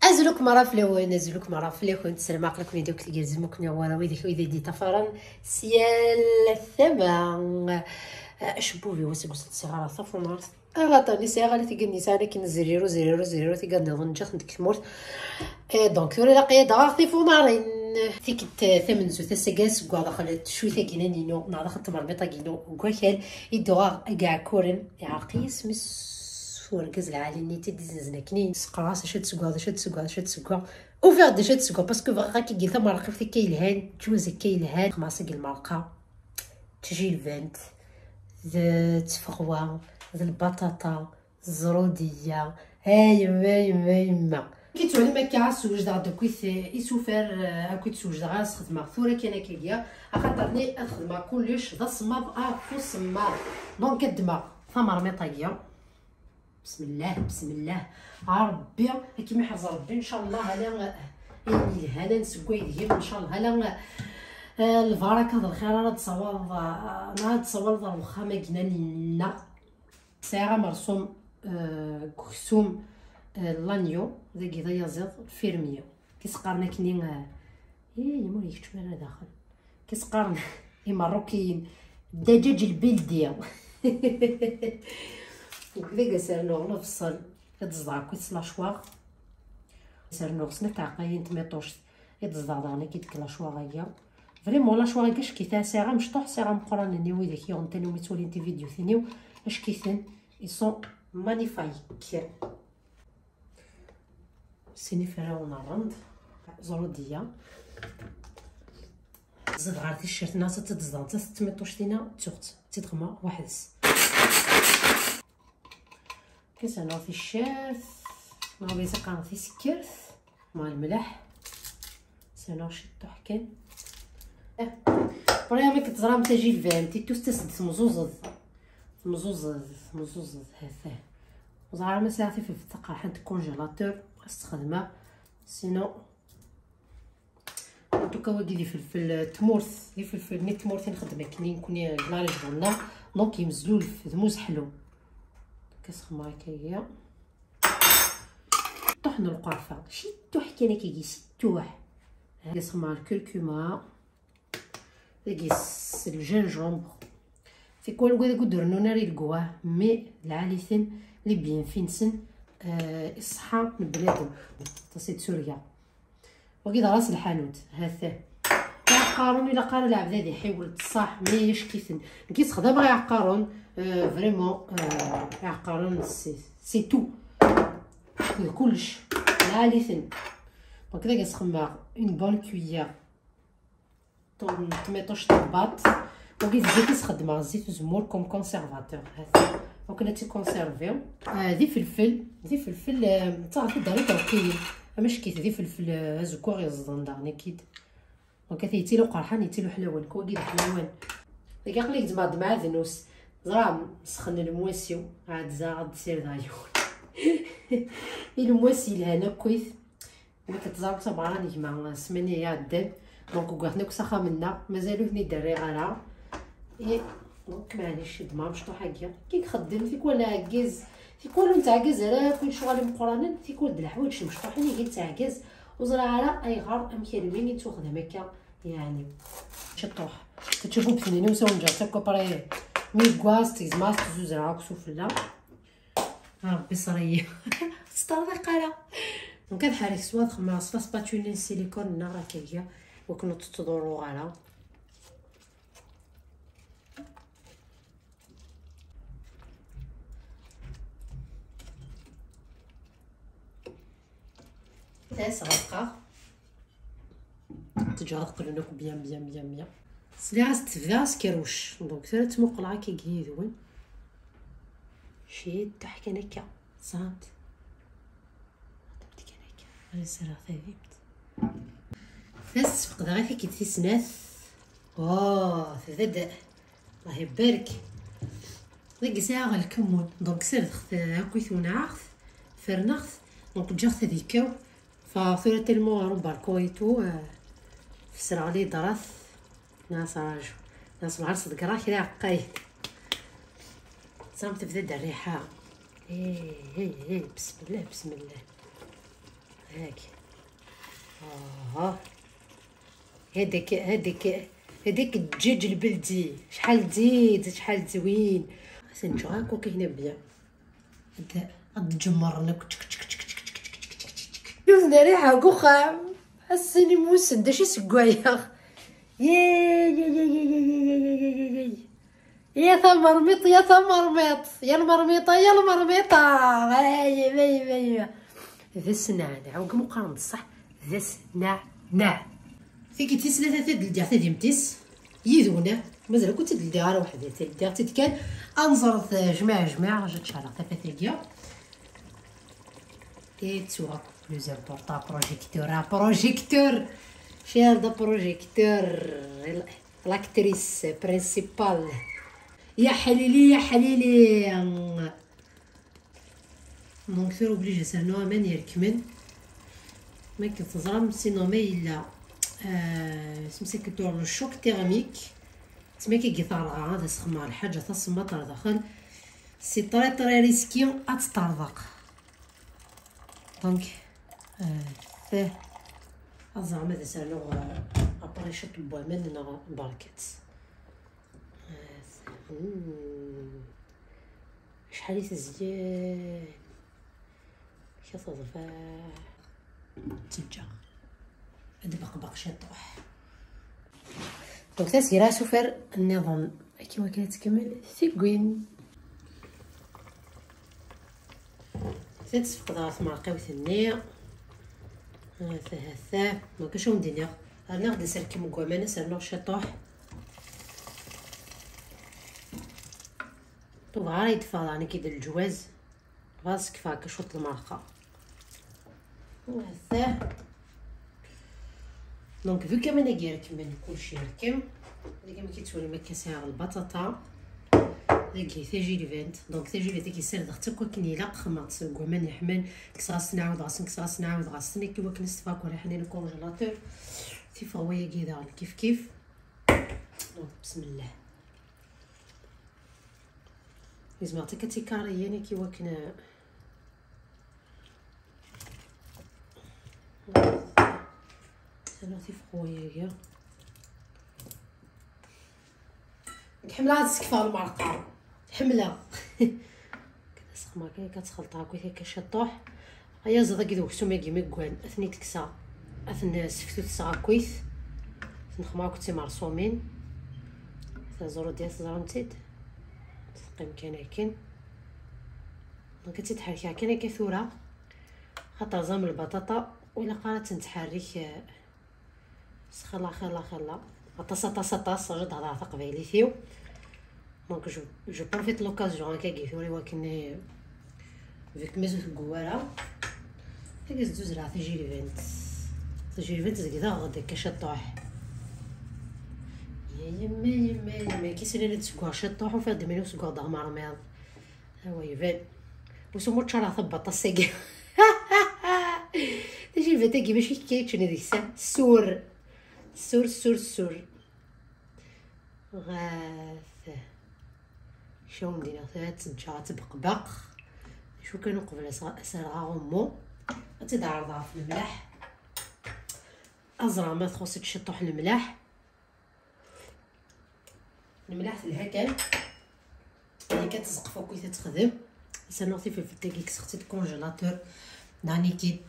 ازلك مرة فلوين ازلك مرة فلوين تسلم عقلك من دوك اللي زمك نورا ويدك دي تفرن سيال الثمن اشبوبي وسق صغار صفونار غطاني سيغالي تيقني ساعه كي زريرو زريرو زريرو تيقني ظنجخ ندك المورت دونك ثوري لاقي ضغطي فونارين فيك ثمن زو تسقاس كوا دخلت شويه كينانينو نعرف تمرمطه كينو وكاكل يدوا كاع كورن يعقيس مس وركز العالي نيتي ديزنزنا كنين سقراس شد سكوا شد سكوا شد سكوا وفيغ دي شد سكوا باسكو فغا كي قلت مرقه في كيلهان جوز كيلهان خماص المرقه تجي الفانت تفغوا البطاطا الزروديه هايما كي تعلم ما كيعسوج دا دوكيت يسوفر اكو تسوج دا خدمه ثورة كان كيا خاطرني الخدمه كلش ذا صماب اكو صماب دونك الدماغ ثمر ميطايا بسم الله بسم الله ربي كيما يحفظ ربي ان شاء الله هلا يعني هذا نسكوي ديال ان شاء الله هلا البركه د الخير راه تصور ذا واخا ما كنا لنا ساعه مرسوم كسوم لانيو ذاك ذا يزيد فيرميو كيسقرنا كنين موري كنت انا داخل كيسقرنا مروكيين الدجاج البلدي وكذا سرنوغ نفصل يتزدع كويس لاشواغ سرنوغ سنة تعقاين تميطوش يتزدع داغني كيتك لاشواغيا فريمون لاشواغ كاش كيتا ساعة مشطوح ساعة مقرانني ويداك يغن تاني ومتولين تي فيديو ثانيو اش كيثن يسون مانيفايك سيني فراون الرند زرودية زاد غارتي الشيرت ناسا تتزدع تميطوش تينا تشوخت تيدغما واحدس كنسالو في الشيرت ما بيسقى في سكرت مع الملح سالو شتو حكن بريا ما كتزرا متا جي الفان تي تستسد مزوزد هذا وزعرا ما ساعتي في الثقه حد كونجيلاتور استخدمه سينو دوكا هو ديالي فلفل تمورث دي فلفل نيت تمورث نخدم كنين كوني كلاري جبنا دونك يمزلو الفدموز حلو كسخما هكايا طحن القرفه شتو حكينا كيجي شتوح كسخما الكركما كيس الجنجومبر في كل وكذا كدرنو ناري القواه مي العاليثن لي بيان فينسن الصحه من بلادهم تصيد سوريا وكيد راس الحانوت هذا يعقارون الا قال العبد يحاول تصاح ما يشكيثن كيتخدم غير يعقارون فريمون يعقارون سي تو كلش العاليثن دونك كدا كنسخما اون بون كويير طون طميطوش طباط وكيت الزيت كنستخدم زيت الزمور كوم كونسيرفاتور هذا وكنا تيكونسيرفيو ذي فلفل تعرفي داري توكيل ماشي كيت ذي فلفل زكور يزدان دارني كيد دونك تيتيلو قرحان يتيلو حلوان كوكيد حلوان ديك قليك تبعد مع ذنوس زرا نسخن المواسيو عاد زاد سير دايون المواسي لهنا كويس ما كتزرب صبراني مع سمانية عدان دونك وقعنا كسخه منا مازالو هني دري غالا دونك معليش دما مشطوحه كيا كي تخدم فيك ولا عكاز فيك ولا نتعكاز على كل شغل مقرانين فيك ولد الحوايج مشطوحين يجي تعكاز وزرا على اي غار امكالمين تاخذ هكا يعني شطوح كتشوفوا بثنيني وساو نجا تاكو بري ميكواز تيزماس تزوز كسوفلا ربي صريه ستار دونك هاد حريك سواد خماص فاسباتولين سيليكون نارا كيا وكنو تدورو على تاس غطقه تجرق لونك بيان سلي عاز تبدا سكروش دونك ثلاث مقلعه كيدون شي تحكي هكا صات تبدي هكا سرا ثابت فاس فقد غير فيك تسناث تبدا الله يبارك ديك ساعه الكمون دونك سرت هاكويت ونعرف فرنخ دونك جاخت هذيكاو فثورة تلمو رون باركويتو فسرع لي درث ناس راجو ناس العرس دقرا كدا عقايد صام تبدا الريحه بسم الله هاك هذاك الدجاج البلدي شحال زيد شحال زوين. سنجو هاكا كاينه بيان تجمرنا شوفنا ريحه كوخا السيني موسد شي سكوايا يا ثمرميط يا ثمرميط يا المرميطه يا المرميطه باي ذا السنعنع وكم مقارنة صح ذا السنعنع فيك تيس ثلاثة دلديغ تديمتيس يدونا مازال كنت دلديغ على وحدة تدلديغ تتكال انظرت جماع جات شعرة تفاتيكيا اي تسوا بلوز امبورطون بروجيكتور شير دا بروجيكتور لاكتريس برينسيبال يا حليلي دونك ثير اوبليجي سانو امان يركمن ما كتزرم سينو ما الا سمسك دور الشوك تيرميك تما كيطرغا هذا سخما الحاجه تصما داخل سي طري ريسكي اتطرق دونك فيه زعما هذا سانو ابري شط بوامن بركات شحال تزيان كتضفى تجا هاد بقبق شطوح دونك تسيرا سوفر النظام كيما كتكمل ثيكوين تتفقد غا ثمرقي وثنيه هثا مكاش وندير انا غادي نسرك مكوامانه سرنا شطوح طوب غير يدفى راني كيدير الجواز غاس كفا كشوط المرقه وهذا دونك فو كمان كيركم كلشي يركم اللي كما كيتولي ما كاسيها البطاطا لقي تاجي ليفنت دونك تاجي لي كيسال دختك وكني لا خماط كومان يحمل كساس نعاود غاسن كساس نعاود غاسن كي وكن استفاك ولا حنين الكونجيلاتور تيفاويه كيدا كيف دونك بسم الله لازم عطيك تيكاري يعني كي وكنا انا في خويا حملها هاد السكفه المرقه حملها كتسخما كتخلطها هكا كشطوح هيا زاد كيدوك سومي كيما كوان اثني تكسا اثني سفتو تسعه كويس نخماو كنتي مرسومين زرو ديال زرمتيد تقيم كاين دونك تتحركي كاين كثوره خاطر زام البطاطا ولا قالت نتحرك خلا طاس جد هضره قبيلي فيو دونك جو بروفيت لوكازيون هكا كيفوري ولكن فيك مازو كواره هكا زوج راه تجي ليفنت زكدا غدا كشطوح يما كيسالي تسكوا شطوح وفاد منو سكوا ضمار ميض هو يبان وسمو تشرا ثبط السيق تجي الفتاكي باش كيتشني ديك الساعه السور غاث شو مدينه ثلاث سنجات بقبق شو كانوا قبل سرعه غمو تدعرضها في الملح ازرع ما تخص تشطح الملح الهكا اللي كتزقفو كي تخدم سنوطي في الفتاكي كسختي الكونجيلاتور داني كي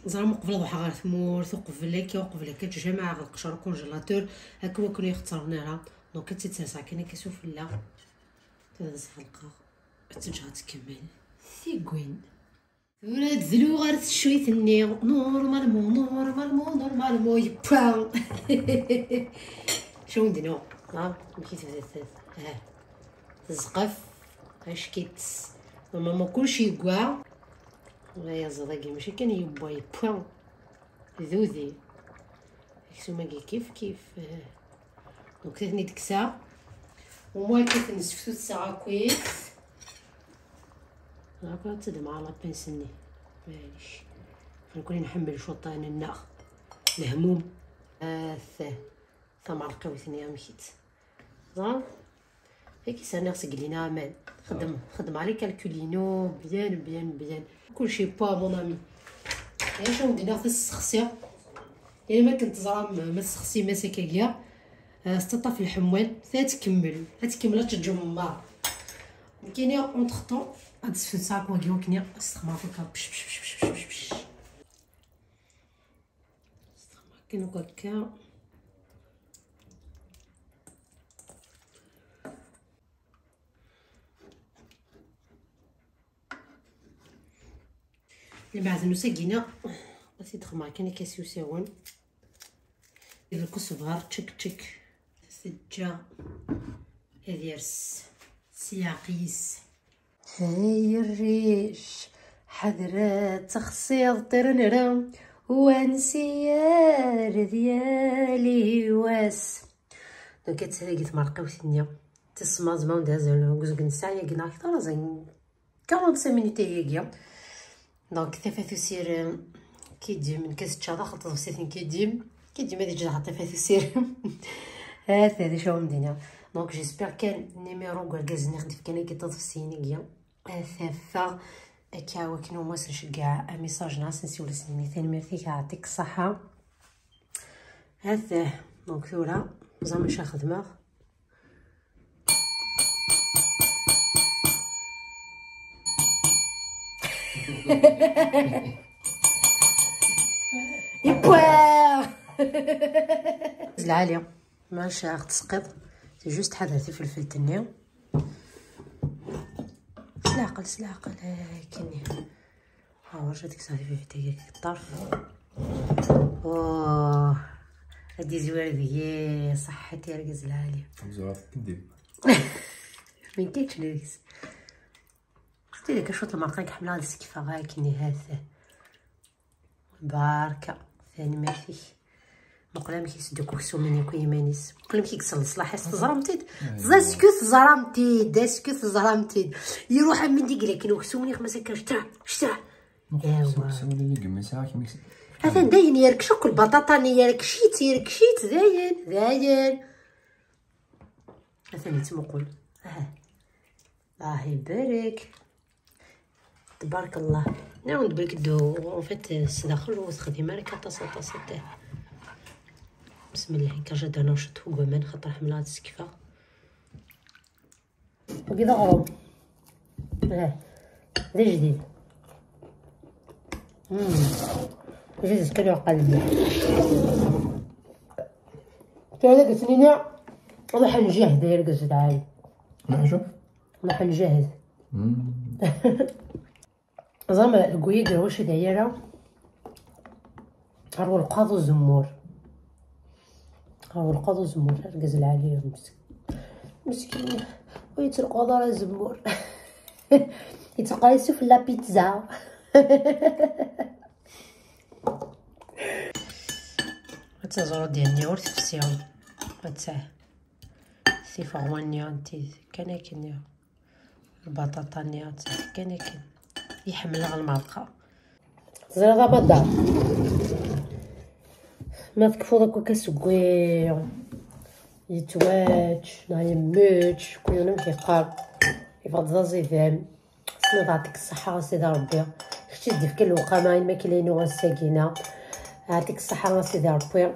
زعما قبل ضحى غير ثمور وقبل كتجمع القشر كونجيلاتور هكا كنا يختارناها دونك كتتسع كاين كيسوف لا تهز حلقه ترجع تكمل ثيكوين ولاد ذلو غير شويه النير نورمالمون يبا شنو نديرو ملي تبدا تزقف اش كيت ما كلشي يكوا ولا زراكي ماشي كان يبوا ذوذي كسوما كيف دونك ثاني دكسا وما كيف نسفتو الساعه كويس هاكا تدم على بنسني معليش غنكون نحمل شوطان النار الهموم ثمر قويتني مشيت زعما هيك سنة سقلينا امان خدم على كالكولينو بيان كلشي با مون امي يا شنو ندير تسخسي يعني ما كنت زرا ما تسخسي مسكاكيا استطا في الحموال تكمل تتجمع كاينه اونطخ طون هاد السفنساك واكيو كني استخمر فيك بش بش بش بش بش بش استخمر كاين هكا اللي بعد نسقينا غادي تخمر كاين كاسيو ساون الكزبر تشك تشك سجا هذيرس سياقيس هاي الريش حضرات تخصيض طرنرم وانسيار ديالي واس دونك كتلاقيت مرقه وثنيه تسمى زمان دازل كزق نسايا كنا اكثر زين 45 مينوت هي دونك تفاتو سير كيدي من كاس الشاطه خلطت غسيتين كيدي هادي تجي حاطه فيها سير هذا شو مدينا دونك جيسبر كان نيميرو كازني خديت كان كيطوف السينيكيا ثافا كاوا كنو مسج كاع ميساج ناس نسول سميتين ميرتي يعطيك الصحه هذا دونك ثورا زعما شا خدمه يبوار العاليه ماشي راك تسقط سي جوست حضرتي فلفل تنيا سلاقل كني ها ورجتك صافي فيه حتى الطرف واه هادي زويرديه صحتي ركز العاليه زوار كدير من كيتش نيس شتي ديك شوط المرقه كحمله هاد السكفه غا كني هذا باركه ثاني ماشي مقلام كيسدو كوكسو من يكون يمانيس مقلام كيكسل صلاح زرامتيد زاسكوت زرامتيد يروح من ديك لكن وكسو من يخمس هكا شتاع ايوا هذا داين يركشو كل بطاطا يركشيت داين هذا نتمقول الله يبارك تبارك الله نعاود بالك دو اون فيت السداخل وتخدم على كطاسه تاع بسم الله كرجع درنا وشط فوق من خاطر حمله هاد السكفه وكذا غروب هذا جديد جديد كانوا قلبي هذاك سنينه راح نجهز يا رجل تعالي راح نجهز زعما الكويك واش دايره هو القاضو الزمور ركز العاليه مسكين ويترقوا دار الزمور يتقايسوا في لا بيتزا التزرو ديالني ورث فسيهم هاتاه سيفاغوانيا انتي كان البطاطا نيات كان يحملها المرقه زرا بدا ما تكفو داك كسكوي يتواج نايموتش كلنا كيقال يفضل زيدان سنة يعطيك الصحة سيدي ربي اختي دي فك الوقامة ما كاينين والساكينة يعطيك الصحة سيدي ربي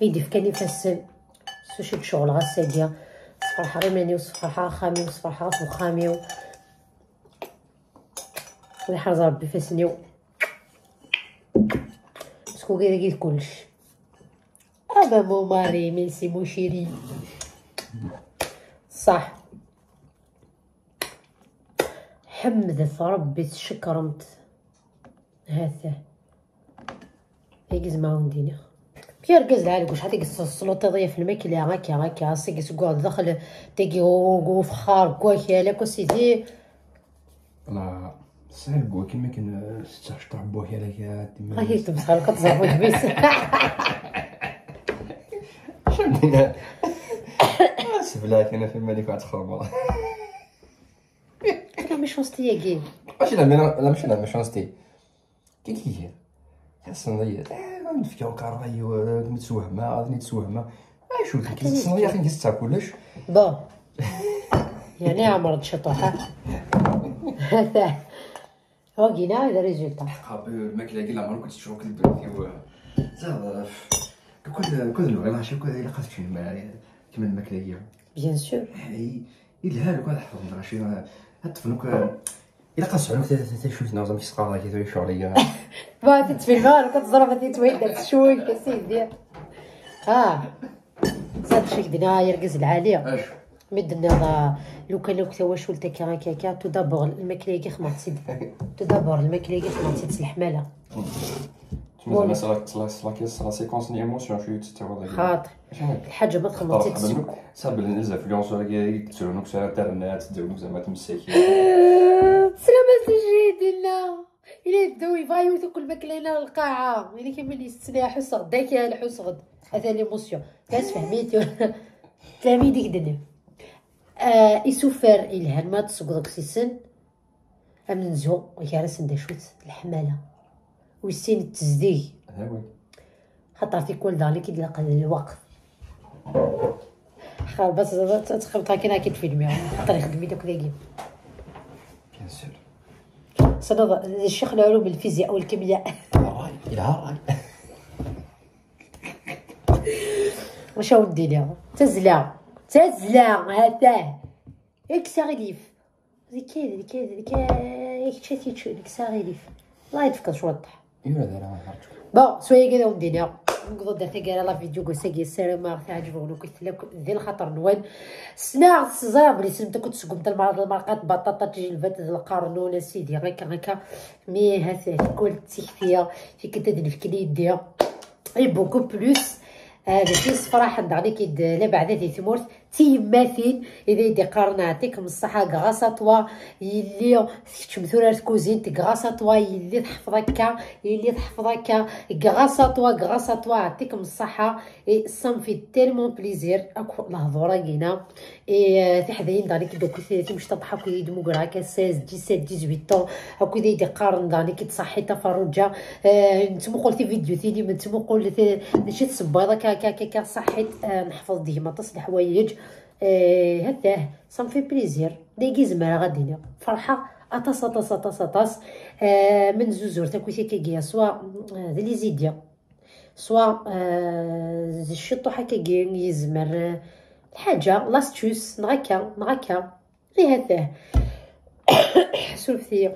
يدي فكاني فاسن سوشي شغل غساكيا صفر حريماني وصفر حا خامي وصفر حا فخامي ويحرز ربي فاسنيو سكو كيدا كلش ابا مو ماري ميسي مو شيري صح حمدت ربي تشكرمت هذا يجز ما وندينا بير كاز عليك واش هذيك السلطه ضيه في الماكله هكا سيكس كوع داخل تيجي وفخار كواكي لك سيدي لا صعيب بوا كيما كان ستاشطع بوا هذاك ديما هاي تبصر كتصرفوا كبيس شنو سبلا كاينه في مالك واحد خرمه لا مش وسطي كي واش لا ماشي لا مش وسطي كي يا صنيه نفكرو كارفاي متسوهمه غادي نتسوهمه شو كي الصنيه خي كيستع كلش بون يعني عمرت شطوحه هذا هو كينا هذا ريزولتا الماكله كاع عمرك كنت تشوف كتبان فيه زعما كل نبغي شي كل لقات شي معايا كيما الماكله هي بيان سور يلها لك واحد حفظ شي هتفنوك الا قاصعنوك حتى شويه نظام كيسقى كيدوي شغليه بغيتي تفيلمها كتضرب هذه تويدات شوي كسيدي صاد شي دينا يركز العاليه مدنا لو كان واش ولتا كاكا تو دابور الماكله كي خمرتي تو دابور الماكله كي خمرتي الحماله زعما صرا سيكونس ني ايموسيون شويه تستوعب خاطر الحاجه ما تخمرتي صاب بزاف انفلونسور كيكتبوا سير انترنت تداولوا زعما تمسكي سلامة سجيدنا الى دو يبغى يوثق الماكله هنا للقاعه يعني كيما اللي يستنى حس غدا كيالحس غد هذا ليموسيون كاس فهميتو تلامي ديك الدنيا يسوفر الهان ما تسقط سيسن امنزو ويارس ندشوت الحماله ويسين التزديق خاطر في كل ذلك يدلق الوقت بس تخبط كاين اكيد فيلم خاطر يخدم يدك ذاكي بيان سور صدق الشيخ العلوم الفيزياء والكيمياء الى واش ودي لها تزلا هذا اكساريليف ذيك شاتي تشو اكساريليف الله يتفكر شو وضح ايوا هذا راه عرفتو بون سويه كذا ودينا نقدر درتي كاع لا فيديو قلت ساكي السلام ما تعجبوني قلت لك ذي الخطر نوان سنا صزاب اللي سمت كنت سقمت المرقات بطاطا تجي الفات القرنون سيدي هكا مي هذا كل تيختيا في كنت تدري في يديها اي بوكو بلوس هذا كي صفراحه عليك لا بعد هذه ثمورت تيماثين اذا يدي قارنا يعطيكم الصحه غاسطوا يلي تشمثولا كوزين غاسطوا يلي تحفظك غاسطوا يعطيكم الصحه اي صنفي تيلمون بليزير اكو الهضوره كينا اي تحذين دانيك دوك مش تضحكوا يدمو كراكا 16 17 18 اكو يدي قارن دانيك تصحي تفرجه نتمو قلتي فيديو ثاني من تمو قلت ماشي تصبيضه كا صحيت نحفظ ديما تصل حوايج هذا صنفي بليزير ديكي زماره غادينا فرحه اطاس من زوزور تاكوتي كيكيا سوا لي زيديا سوا الشطو حكاكي يزمر الحاجه لاستوس نغاكا غير هذا سولفتي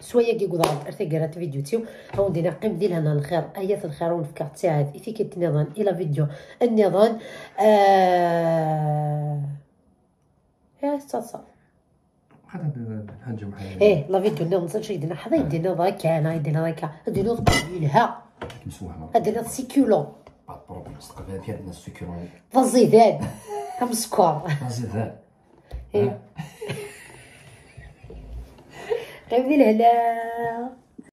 سويا كي قدرات ارتقرات فيديو تيو هاو دينا قيم ديال هنا الخير ايات الخير ونفكر تساعد ايثيكيت النظام الى فيديو النظام يا صاصا هذا الحاجه محال ايه لا فيديو النظام شي دينا حدا يدينا ذاك انا يدينا ذاك دينا طويلها مسوحه دينا سيكولون بروبليم استقبال ديال الناس سيكولون فازيدان هم سكور فازيدان غير الهلا